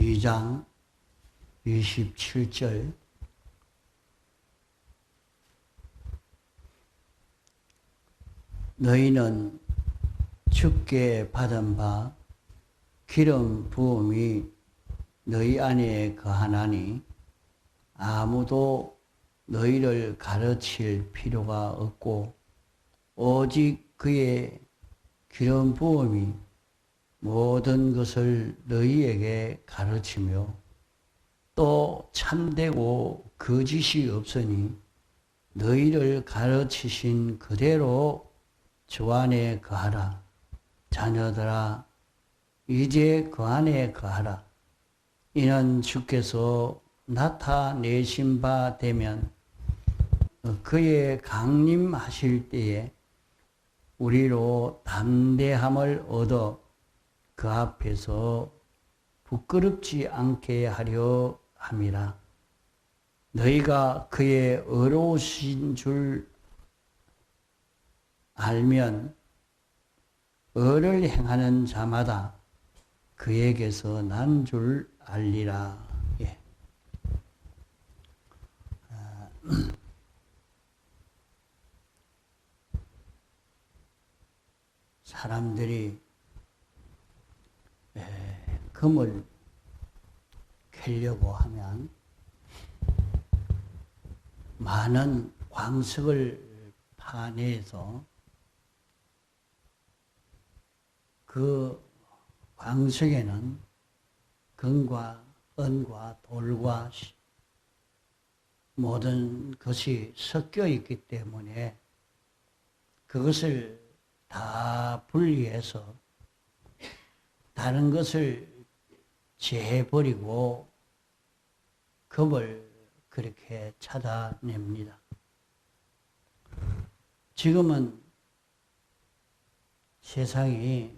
2장 27절 너희는 주께 받은 바 기름 부음이 너희 안에 거하나니 아무도 너희를 가르칠 필요가 없고 오직 그의 기름 부음이 모든 것을 너희에게 가르치며 또 참되고 거짓이 없으니 너희를 가르치신 그대로 주 안에 거하라. 자녀들아 이제 그 안에 거하라. 이는 주께서 나타내신 바 되면 그의 강림하실 때에 우리로 담대함을 얻어 그 앞에서 부끄럽지 않게 하려 함이라. 너희가 그의 의로우신 줄 알면 의를 행하는 자마다 그에게서 난 줄 알리라. 예. 사람들이 금을 캐려고 하면 많은 광석을 파내서 그 광석에는 금과 은과 돌과 모든 것이 섞여 있기 때문에 그것을 다 분리해서 다른 것을 제해버리고 금을 그렇게 찾아냅니다. 지금은 세상이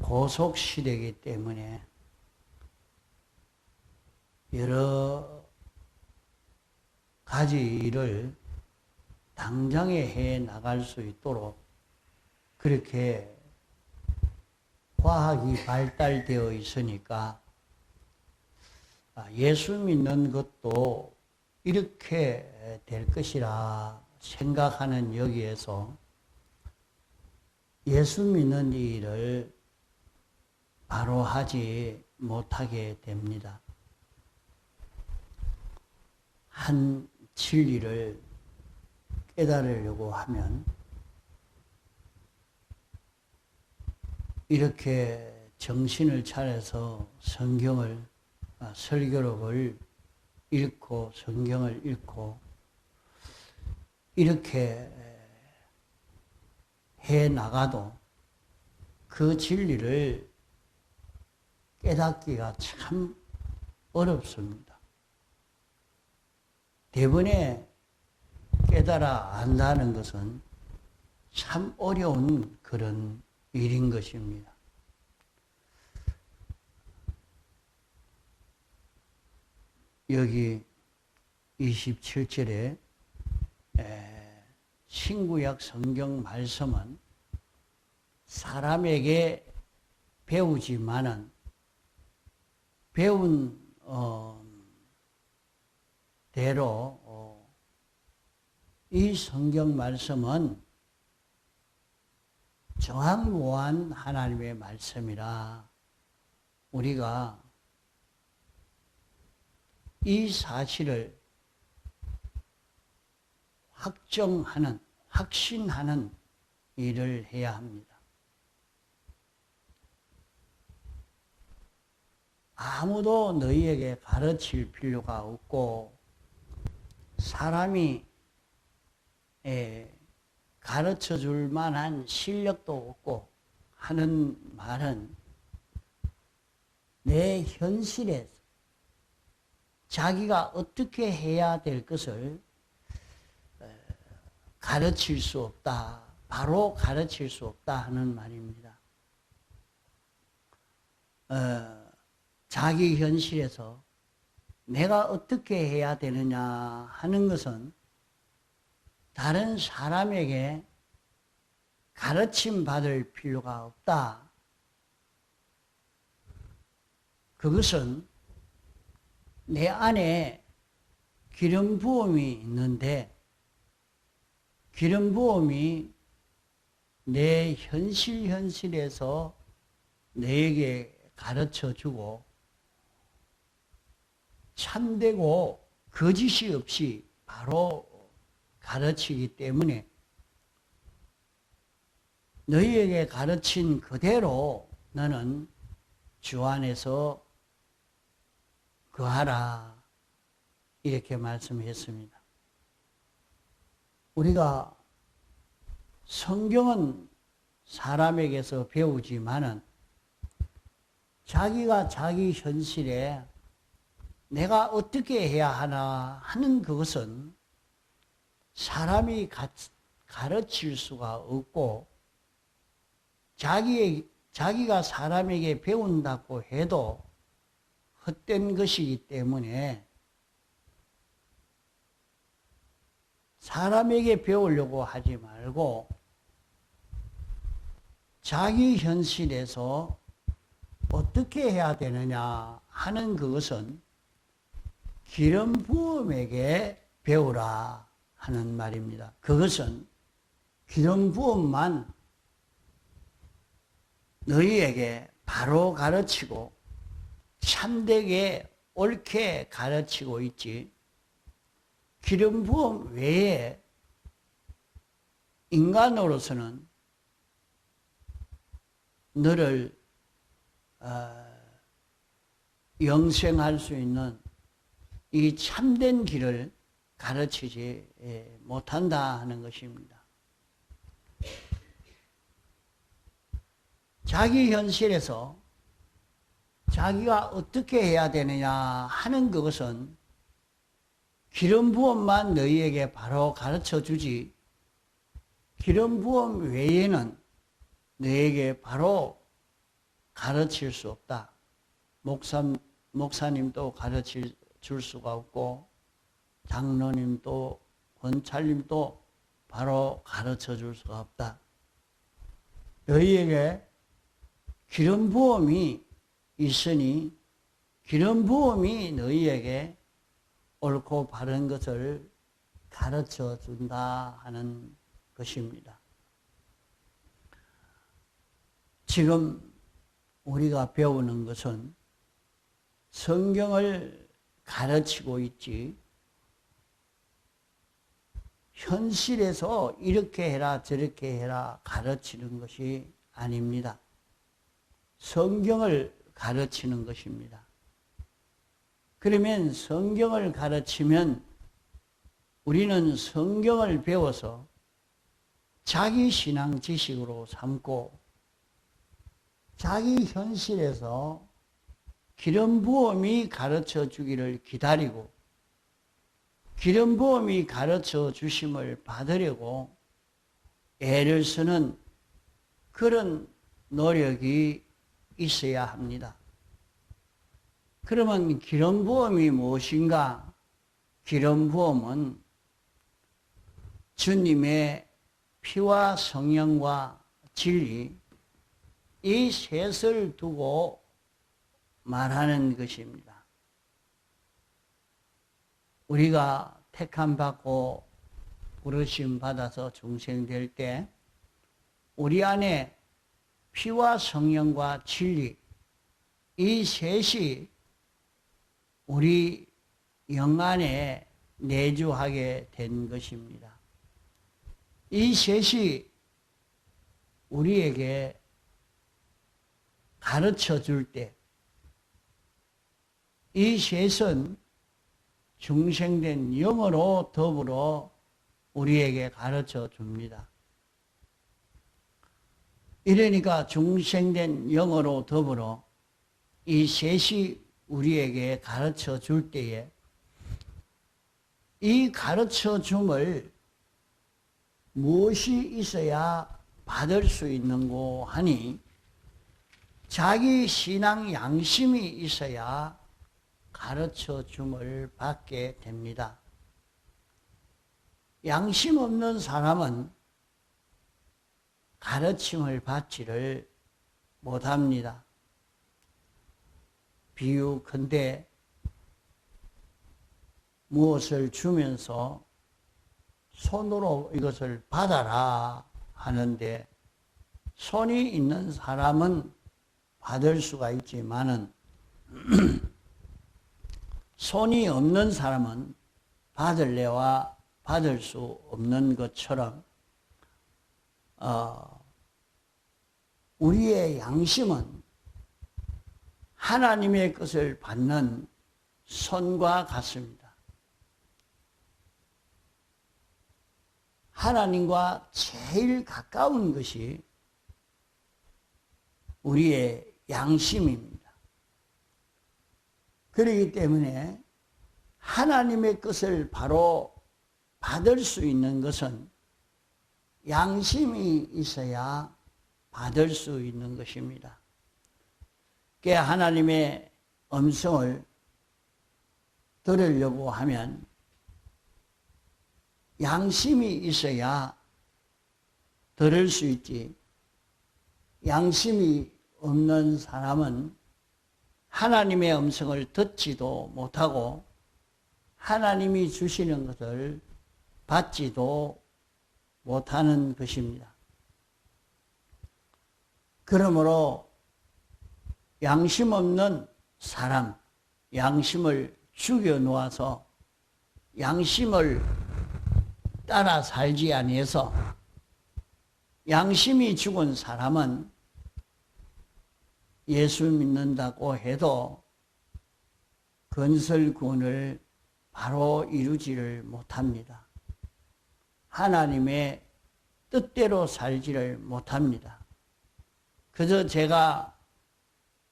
고속시대이기 때문에 여러 가지 일을 당장에 해 나갈 수 있도록 그렇게 과학이 발달되어 있으니까 예수 믿는 것도 이렇게 될 것이라 생각하는 여기에서 예수 믿는 일을 바로 하지 못하게 됩니다. 한 진리를 깨달으려고 하면 이렇게 정신을 차려서 성경을, 설교록을 읽고 성경을 읽고 이렇게 해 나가도 그 진리를 깨닫기가 참 어렵습니다. 대번에 깨달아 안다는 것은 참 어려운 그런 일인 것입니다. 여기 27절에 신구약 성경 말씀은 사람에게 배우지만은 배운 대로 이 성경 말씀은 정확무한 하나님의 말씀이라 우리가 이 사실을 확정하는, 확신하는 일을 해야 합니다. 아무도 너희에게 가르칠 필요가 없고 사람이 가르쳐 줄 만한 실력도 없고 하는 말은 내 현실에서 자기가 어떻게 해야 될 것을 가르칠 수 없다. 바로 가르칠 수 없다 하는 말입니다. 자기 현실에서 내가 어떻게 해야 되느냐 하는 것은 다른 사람에게 가르침 받을 필요가 없다. 그것은 내 안에 기름 부음이 있는데 기름 부음이 내 현실에서 내게 가르쳐 주고 참되고 거짓이 없이 바로 가르치기 때문에 너희에게 가르친 그대로 너는 주 안에서 거하라 이렇게 말씀했습니다. 우리가 성경은 사람에게서 배우지만은 자기가 자기 현실에 내가 어떻게 해야 하나 하는 그것은 사람이 가르칠 수가 없고 자기가 사람에게 배운다고 해도 헛된 것이기 때문에 사람에게 배우려고 하지 말고 자기 현실에서 어떻게 해야 되느냐 하는 그것은 기름 부음에게 배우라 하는 말입니다. 그것은 기름 부음만 너희에게 바로 가르치고 참되게 옳게 가르치고 있지 기름 부음 외에 인간으로서는 너를 영생할 수 있는 이 참된 길을 가르치지 못한다 하는 것입니다. 자기 현실에서 자기가 어떻게 해야 되느냐 하는 그것은 기름 부음만 너희에게 바로 가르쳐 주지 기름 부음 외에는 너에게 바로 가르칠 수 없다. 목사님도 가르칠 줄 수가 없고 장로님도 권찰님도 바로 가르쳐 줄 수가 없다. 너희에게 기름 부음이 있으니 기름 부음이 너희에게 옳고 바른 것을 가르쳐 준다 하는 것입니다. 지금 우리가 배우는 것은 성경을 가르치고 있지 현실에서 이렇게 해라 저렇게 해라 가르치는 것이 아닙니다. 성경을 가르치는 것입니다. 그러면 성경을 가르치면 우리는 성경을 배워서 자기 신앙 지식으로 삼고 자기 현실에서 기름 부음이 가르쳐 주기를 기다리고 기름 부음이 가르쳐 주심을 받으려고 애를 쓰는 그런 노력이 있어야 합니다. 그러면 기름 부음이 무엇인가? 기름 부음은 주님의 피와 성령과 진리 이 셋을 두고 말하는 것입니다. 우리가 택함받고 부르심 받아서 중생될 때 우리 안에 피와 성령과 진리 이 셋이 우리 영 안에 내주하게 된 것입니다. 이 셋이 우리에게 가르쳐 줄 때 이 셋은 중생된 영으로 더불어 우리에게 가르쳐 줍니다. 이러니까 중생된 영으로 더불어 이 셋이 우리에게 가르쳐 줄 때에 이 가르쳐 줌을 무엇이 있어야 받을 수 있는고 하니 자기 신앙 양심이 있어야 가르쳐 줌을 받게 됩니다. 양심 없는 사람은 가르침을 받지를 못합니다. 비유컨대 무엇을 주면서 손으로 이것을 받아라 하는데, 손이 있는 사람은 받을 수가 있지만은 손이 없는 사람은 받을래와 받을 수 없는 것처럼 우리의 양심은 하나님의 것을 받는 손과 같습니다. 하나님과 제일 가까운 것이 우리의 양심입니다. 그렇기 때문에 하나님의 것을 바로 받을 수 있는 것은 양심이 있어야 받을 수 있는 것입니다. 하나님의 음성을 들으려고 하면 양심이 있어야 들을 수 있지, 양심이 없는 사람은 하나님의 음성을 듣지도 못하고 하나님이 주시는 것을 받지도 못하는 것입니다. 그러므로 양심 없는 사람, 양심을 죽여 놓아서 양심을 따라 살지 아니해서 양심이 죽은 사람은 예수 믿는다고 해도 건설구원을 바로 이루지를 못합니다. 하나님의 뜻대로 살지를 못합니다. 그저 제가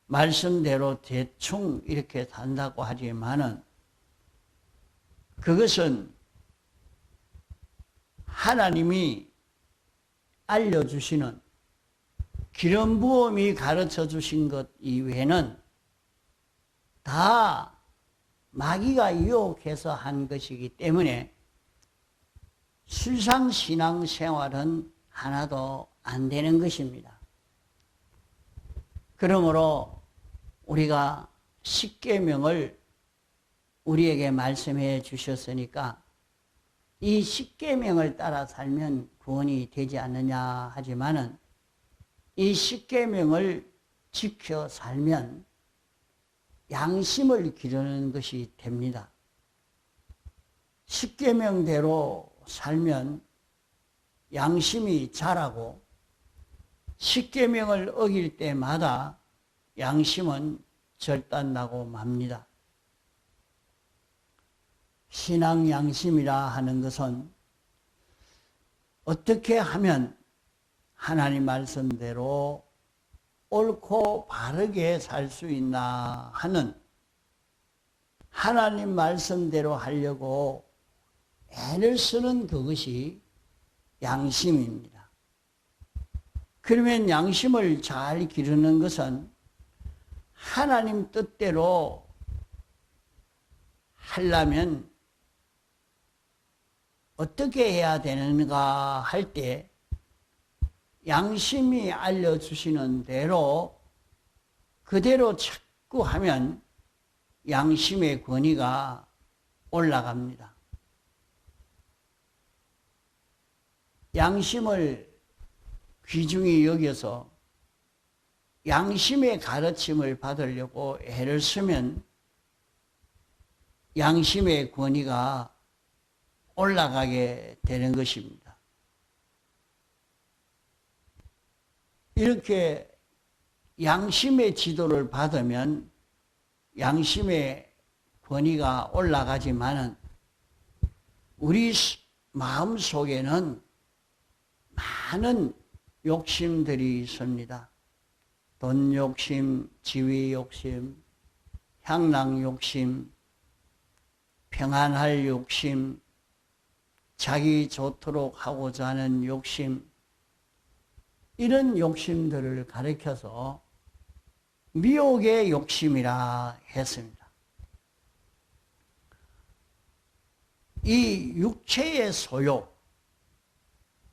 말씀대로 대충 이렇게 산다고 하지만은 그것은 하나님이 알려주시는 기름 부음이 가르쳐 주신 것 이외에는 다 마귀가 유혹해서 한 것이기 때문에 실상신앙 생활은 하나도 안 되는 것입니다. 그러므로 우리가 십계명을 우리에게 말씀해 주셨으니까 이 십계명을 따라 살면 구원이 되지 않느냐 하지만은 이 십계명을 지켜 살면 양심을 기르는 것이 됩니다. 십계명대로 살면 양심이 자라고 십계명을 어길 때마다 양심은 절단나고 맙니다. 신앙 양심이라 하는 것은 어떻게 하면 하나님 말씀대로 옳고 바르게 살 수 있나 하는, 하나님 말씀대로 하려고 애를 쓰는 그것이 양심입니다. 그러면 양심을 잘 기르는 것은 하나님 뜻대로 하려면 어떻게 해야 되는가 할 때 양심이 알려주시는 대로 그대로 자꾸 하면 양심의 권위가 올라갑니다. 양심을 귀중히 여겨서 양심의 가르침을 받으려고 애를 쓰면 양심의 권위가 올라가게 되는 것입니다. 이렇게 양심의 지도를 받으면 양심의 권위가 올라가지만은 우리 마음 속에는 많은 욕심들이 있습니다. 돈 욕심, 지위 욕심, 향락 욕심, 평안할 욕심, 자기 좋도록 하고자 하는 욕심, 이런 욕심들을 가리켜서 미혹의 욕심이라 했습니다. 이 육체의 소욕,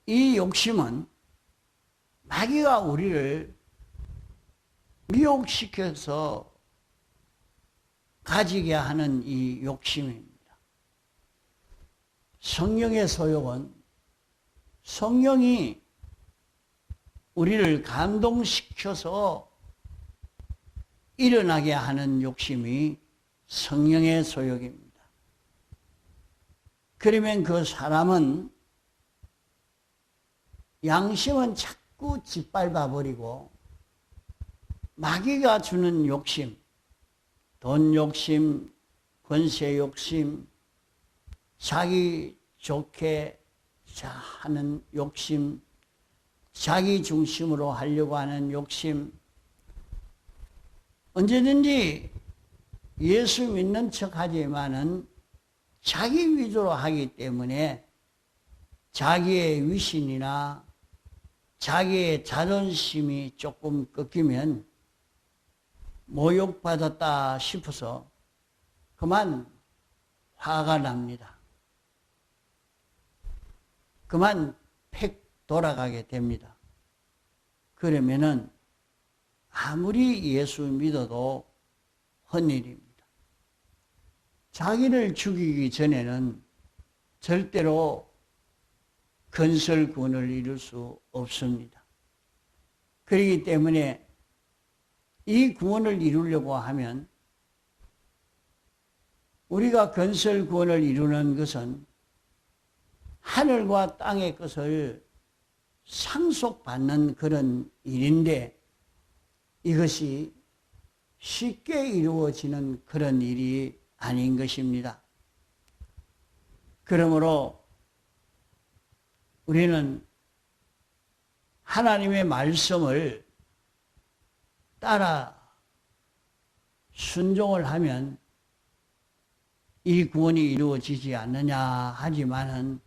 이 욕심은 마귀가 우리를 미혹시켜서 가지게 하는 이 욕심입니다. 성령의 소욕은 성령이 우리를 감동시켜서 일어나게 하는 욕심이 성령의 소욕입니다. 그러면 그 사람은 양심은 자꾸 짓밟아 버리고 마귀가 주는 욕심, 돈 욕심, 권세 욕심, 자기 좋게 하는 욕심, 자기 중심으로 하려고 하는 욕심, 언제든지 예수 믿는 척 하지만은 자기 위주로 하기 때문에 자기의 위신이나 자기의 자존심이 조금 꺾이면 모욕받았다 싶어서 그만 화가 납니다. 그만 팩 돌아가게 됩니다. 그러면은 아무리 예수 믿어도 헛일입니다. 자기를 죽이기 전에는 절대로 건설 구원을 이룰 수 없습니다. 그렇기 때문에 이 구원을 이루려고 하면 우리가 건설 구원을 이루는 것은 하늘과 땅의 것을 상속받는 그런 일인데 이것이 쉽게 이루어지는 그런 일이 아닌 것입니다. 그러므로 우리는 하나님의 말씀을 따라 순종을 하면 이 구원이 이루어지지 않느냐 하지만은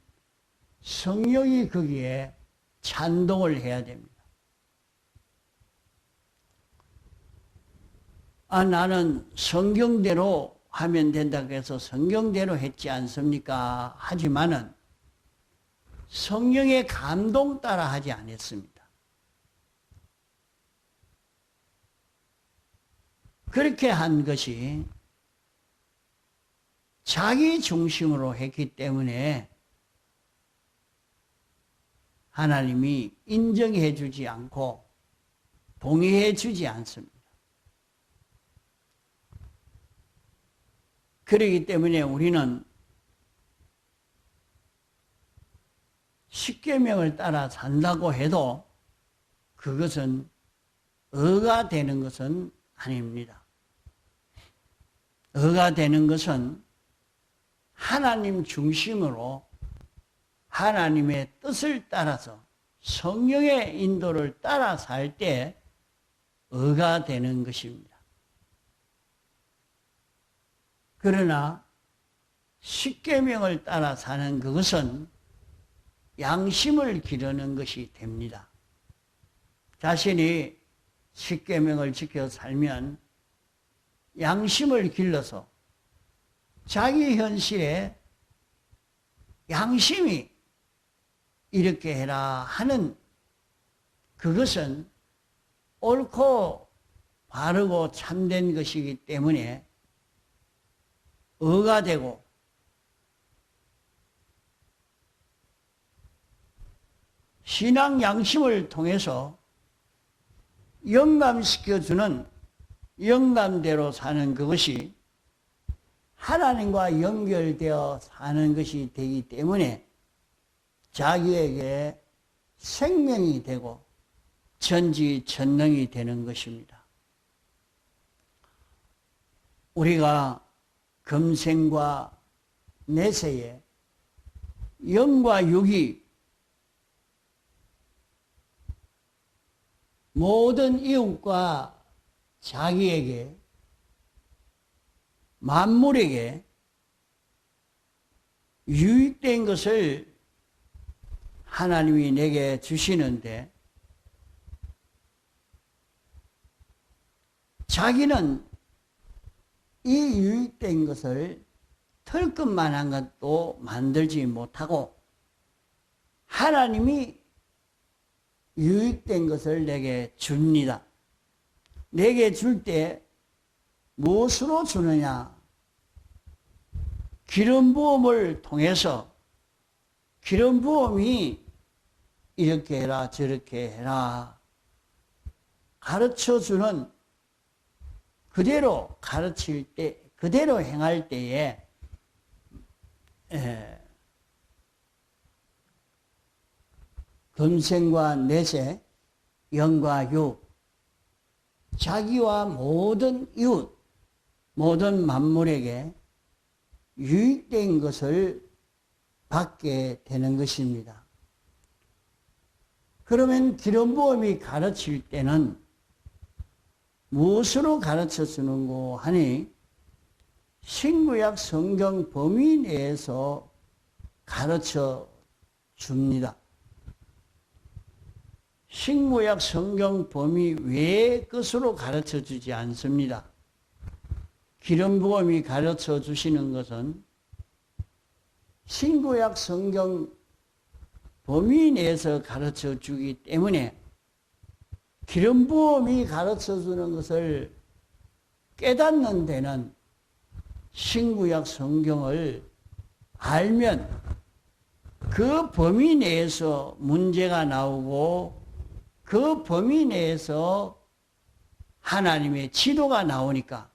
성령이 거기에 찬동을 해야 됩니다. 나는 성경대로 하면 된다고 해서 성경대로 했지 않습니까? 하지만은 성령의 감동 따라 하지 않았습니다. 그렇게 한 것이 자기 중심으로 했기 때문에 하나님이 인정해 주지 않고 동의해 주지 않습니다. 그렇기 때문에 우리는 십계명을 따라 산다고 해도 그것은 의가 되는 것은 아닙니다. 의가 되는 것은 하나님 중심으로 하나님의 뜻을 따라서 성령의 인도를 따라 살 때 의가 되는 것입니다. 그러나 십계명을 따라 사는 그것은 양심을 기르는 것이 됩니다. 자신이 십계명을 지켜 살면 양심을 길러서 자기 현실에 양심이 이렇게 해라 하는 그것은 옳고 바르고 참된 것이기 때문에 의가 되고 신앙 양심을 통해서 영감시켜주는 영감대로 사는 그것이 하나님과 연결되어 사는 것이 되기 때문에 자기에게 생명이 되고 전지전능이 되는 것입니다. 우리가 금생과 내세에 영과 육이 모든 이웃과 자기에게 만물에게 유익된 것을 하나님이 내게 주시는데 자기는 이 유익된 것을 털끝만한 것도 만들지 못하고 하나님이 유익된 것을 내게 줍니다. 내게 줄 때 무엇으로 주느냐? 기름 부음을 통해서 기름 부음이 이렇게 해라 저렇게 해라 가르쳐주는 그대로 가르칠 때 그대로 행할 때에 금생과 내세 영과 유 자기와 모든 이웃 모든 만물에게 유익된 것을 받게 되는 것입니다. 그러면 기름 부음이 가르칠 때는 무엇으로 가르쳐 주는고 하니 신구약 성경 범위 내에서 가르쳐 줍니다. 신구약 성경 범위 외의 것으로 가르쳐 주지 않습니다. 기름 부음이 가르쳐 주시는 것은 신구약 성경 범위 내에서 가르쳐 주기 때문에 기름 부음이 가르쳐 주는 것을 깨닫는 데는 신구약 성경을 알면 그 범위 내에서 문제가 나오고 그 범위 내에서 하나님의 지도가 나오니까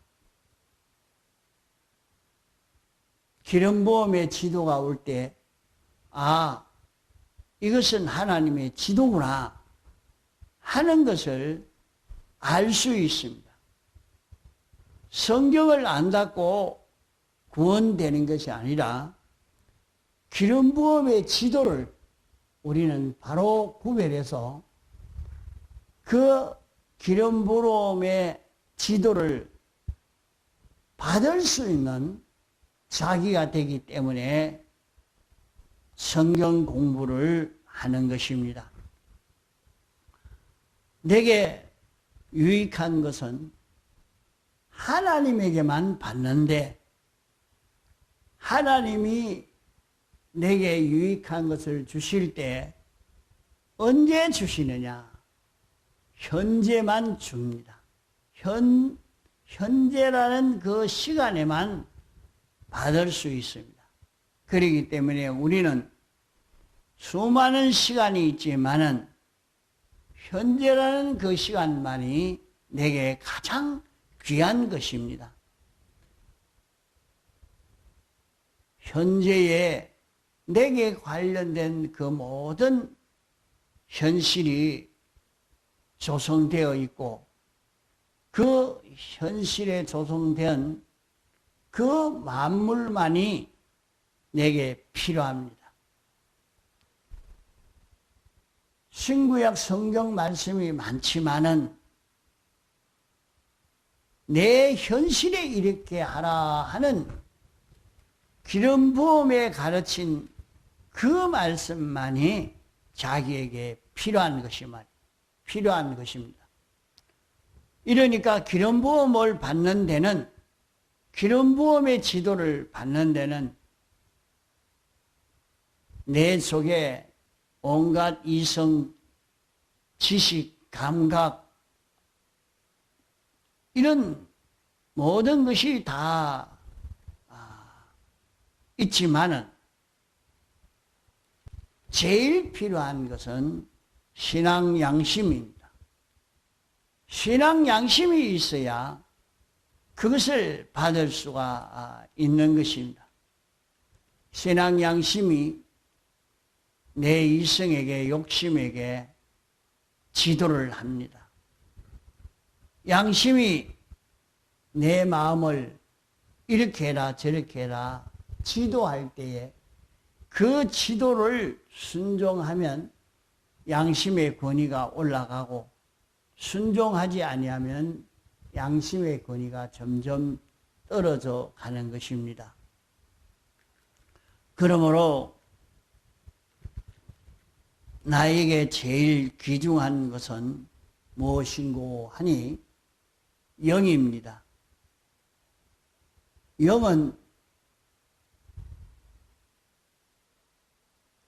기름 부음의 지도가 올 때 이것은 하나님의 지도구나 하는 것을 알 수 있습니다. 성경을 안다고 구원되는 것이 아니라 기름 부음의 지도를 우리는 바로 구별해서 그 기름 부음의 지도를 받을 수 있는 자기가 되기 때문에 성경 공부를 하는 것입니다. 내게 유익한 것은 하나님에게만 받는데 하나님이 내게 유익한 것을 주실 때 언제 주시느냐? 현재만 줍니다. 현재라는 그 시간에만 받을 수 있습니다. 그렇기 때문에 우리는 수많은 시간이 있지만은 현재라는 그 시간만이 내게 가장 귀한 것입니다. 현재에 내게 관련된 그 모든 현실이 조성되어 있고 그 현실에 조성된 그 만물만이 내게 필요합니다. 신구약 성경 말씀이 많지만은 내 현실에 이렇게 하라 하는 기름 부음에 가르친 그 말씀만이 자기에게 필요한 것입니다. 이러니까 기름 부음을 받는 데는 기름 부음의 지도를 받는 데는 내 속에 온갖 이성, 지식, 감각 이런 모든 것이 다 있지만은 제일 필요한 것은 신앙 양심입니다. 신앙 양심이 있어야 그것을 받을 수가 있는 것입니다. 신앙 양심이 내 이성에게 욕심에게 지도를 합니다. 양심이 내 마음을 이렇게 해라 저렇게 해라 지도할 때에 그 지도를 순종하면 양심의 권위가 올라가고 순종하지 아니하면 양심의 권위가 점점 떨어져 가는 것입니다. 그러므로 나에게 제일 귀중한 것은 무엇인고 하니 영입니다. 영은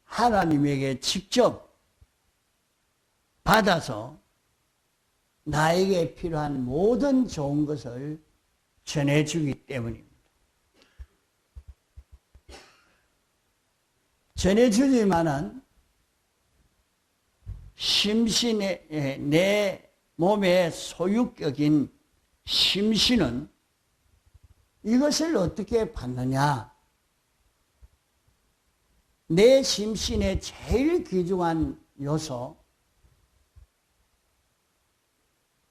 하나님에게 직접 받아서 나에게 필요한 모든 좋은 것을 전해주기 때문입니다. 전해주지만은 심신의, 내 몸의 소유격인 심신은 이것을 어떻게 받느냐? 내 심신의 제일 귀중한 요소,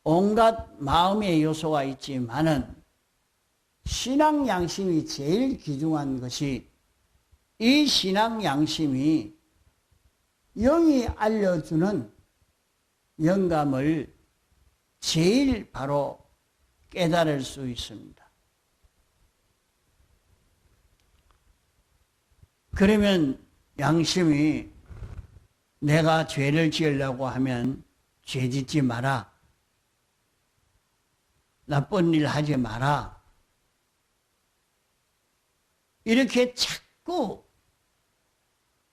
온갖 마음의 요소가 있지만은 신앙 양심이 제일 귀중한 것이, 이 신앙 양심이 영이 알려주는 영감을 제일 바로 깨달을 수 있습니다. 그러면 양심이 내가 죄를 지으려고 하면 죄 짓지 마라, 나쁜 일 하지 마라, 이렇게 자꾸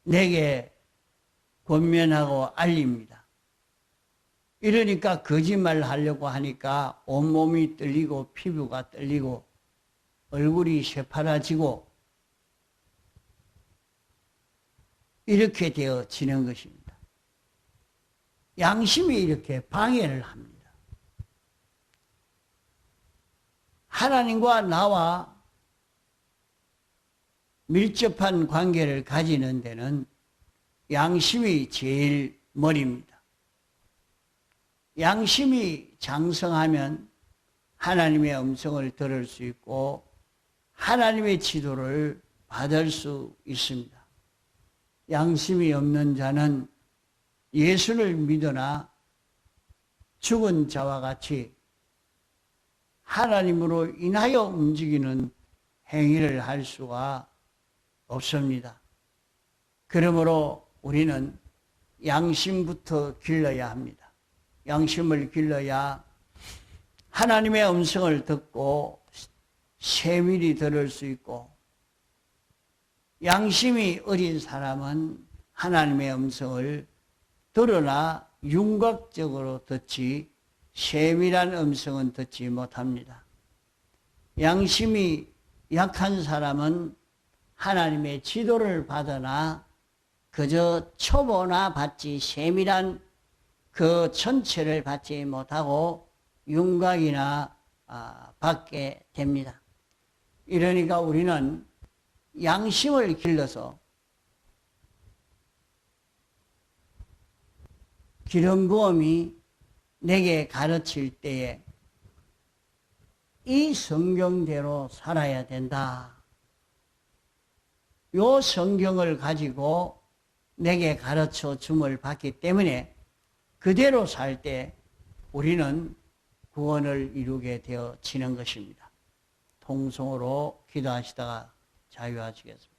내게 권면하고 알립니다. 이러니까 거짓말 하려고 하니까 온몸이 떨리고 피부가 떨리고 얼굴이 새파라지고 이렇게 되어지는 것입니다. 양심이 이렇게 방해를 합니다. 하나님과 나와 밀접한 관계를 가지는 데는 양심이 제일 머리입니다. 양심이 장성하면 하나님의 음성을 들을 수 있고 하나님의 지도를 받을 수 있습니다. 양심이 없는 자는 예수를 믿으나 죽은 자와 같이 하나님으로 인하여 움직이는 행위를 할 수가 없습니다. 그러므로 우리는 양심부터 길러야 합니다. 양심을 길러야 하나님의 음성을 듣고 세밀히 들을 수 있고, 양심이 어린 사람은 하나님의 음성을 들으나 윤곽적으로 듣지 세밀한 음성은 듣지 못합니다. 양심이 약한 사람은 하나님의 지도를 받으나 그저 초보나 받지 세밀한 그 전체를 받지 못하고 윤곽이나 받게 됩니다. 이러니까 우리는 양심을 길러서 기름 부음이 내게 가르칠 때에 이 성경대로 살아야 된다. 요 성경을 가지고 내게 가르쳐 줌을 받기 때문에 그대로 살 때 우리는 구원을 이루게 되어지는 것입니다. 통성으로 기도하시다가 자유하시겠습니다.